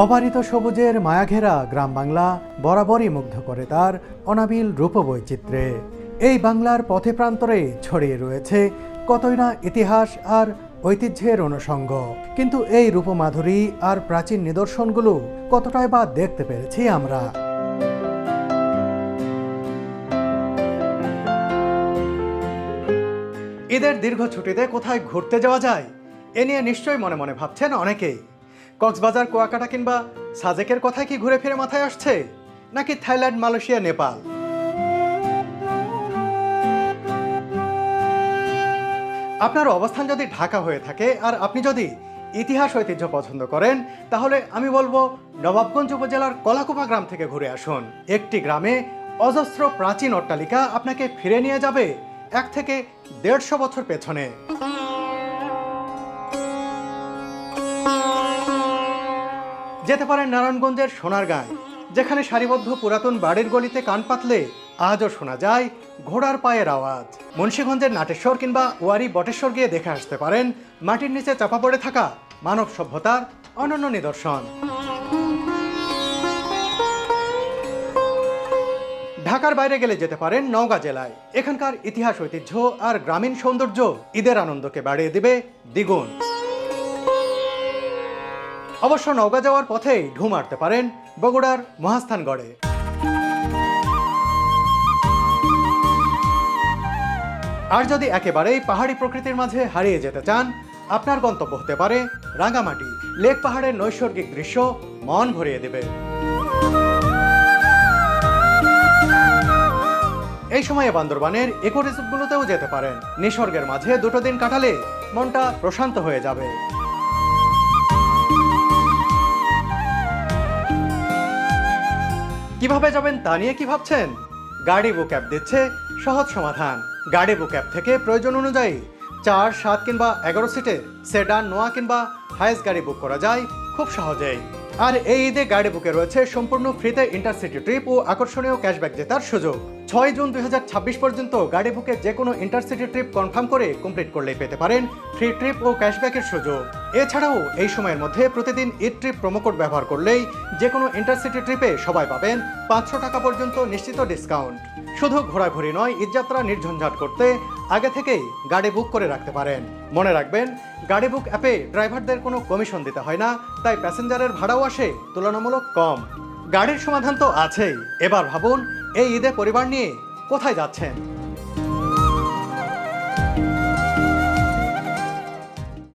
অবারিত সবুজের মায়াঘেরা গ্রাম বাংলা বরাবরই মুগ্ধ করে তার অনাবিল রূপবৈচিত্র্যে। এই বাংলার পথে প্রান্তরে ছড়িয়ে রয়েছে কতই না ইতিহাস আর ঐতিহ্যের অনুষঙ্গ। কিন্তু এই রূপমাধুরী আর প্রাচীন নিদর্শনগুলো কতটাই বা দেখতে পেরেছি আমরা। ঈদের দীর্ঘ ছুটিতে কোথায় ঘুরতে যাওয়া যায় এ নিয়ে নিশ্চয়ই মনে মনে ভাবছেন অনেকেই। কক্সবাজার, কুয়াকাটা কিংবা সাজেকের কথায় কি ঘুরে ফিরে মাথায় আসছে, নাকি থাইল্যান্ড, মালয়েশিয়া, নেপাল? আপনার অবস্থান যদি ঢাকা হয়ে থাকে আর আপনি যদি ইতিহাস ঐতিহ্য পছন্দ করেন, তাহলে আমি বলবো নবাবগঞ্জ উপজেলার কলাকুপা গ্রাম থেকে ঘুরে আসুন। একটি গ্রামে অজস্র প্রাচীন অট্টালিকা আপনাকে ফিরে নিয়ে যাবে 1 থেকে 150 বছর পেছনে। যেতে পারেন নারায়ণগঞ্জের সোনারগাঁয়, যেখানে সারিবদ্ধ পুরাতন বাড়ির গলিতে কান পাতলে আজও শোনা যায় ঘোড়ার পায়ের আওয়াজ। মুন্সিগঞ্জের নাটেশ্বর কিংবা ওয়ারি বটেশ্বর গিয়ে দেখে আসতে পারেন মাটির নিচে চাপা পড়ে থাকা মানব সভ্যতার অনন্য নিদর্শন। ঢাকার বাইরে গেলে যেতে পারেন নওগাঁ জেলায়। এখানকার ইতিহাস, ঐতিহ্য আর গ্রামীণ সৌন্দর্য ঈদের আনন্দকে বাড়িয়ে দিবে দ্বিগুণ। অবশ্য নওগাঁ যাওয়ার পথেই ঢু মারতে পারেন বগুড়ার মহাস্থানগড়ে। আর যদি একেবারেই পাহাড়ি প্রকৃতির মাঝে হারিয়ে যেতে চান, আপনার গন্তব্য হতে পারে রাঙামাটি। লেক পাহাড়ের নৈসর্গিক দৃশ্য মন ভরিয়ে দেবে। এই সময়ে বান্দরবানের ইকো রিসোর্টগুলোতেও যেতে পারেন। নিসর্গের মাঝে 2 দিন কাটালে মনটা প্রশান্ত হয়ে যাবে। কিভাবে যাবেন তা নিয়ে কি ভাবছেন? গাড়ি বুক অ্যাপ দিচ্ছে সহজ সমাধান। গাড়ি বুক অ্যাপ থেকে প্রয়োজন অনুযায়ী 4, 7 কিংবা 11 সিটের সেডান, নোয়া কিংবা হায়েস্ট গাড়ি বুক করা যায় খুব সহজেই। আর এই ঈদে গাড়ি বুকে রয়েছে সম্পূর্ণ ফ্রিতে ইন্টারসিটি ট্রিপ ও আকর্ষণীয় ক্যাশব্যাক জেতার সুযোগ। 6 জুন 2026 পর্যন্ত গাড়ি বুকে যে কোনো ইন্টারসিটি ট্রিপ কনফার্ম করে কমপ্লিট করলেই পেতে পারেন ফ্রি ট্রিপ ও ক্যাশব্যাকের সুযোগ। এছাড়াও এই সময়ের মধ্যে প্রতিদিন ঈদ ট্রিপ প্রোমো কোড ব্যবহার করলেই যে কোনো ইন্টারসিটি ট্রিপে সবাই পাবেন 500 টাকা পর্যন্ত নিশ্চিত ডিসকাউন্ট। শুধু ঘোরাঘুরি নয়, ঈদযাত্রা নির্ঝঞ্ঝাট করতে আগে থেকেই গাড়ি বুক করে রাখতে পারেন। মনে রাখবেন, গাড়ি বুক অ্যাপে ড্রাইভারদের কোনো কমিশন দিতে হয় না, তাই প্যাসেঞ্জারের ভাড়াও আসে তুলনামূলক কম। গাড়ির সমাধান তো আছেই। এবার ভাবুন, এই ঈদে পরিবার নিয়ে কোথায় যাচ্ছেন।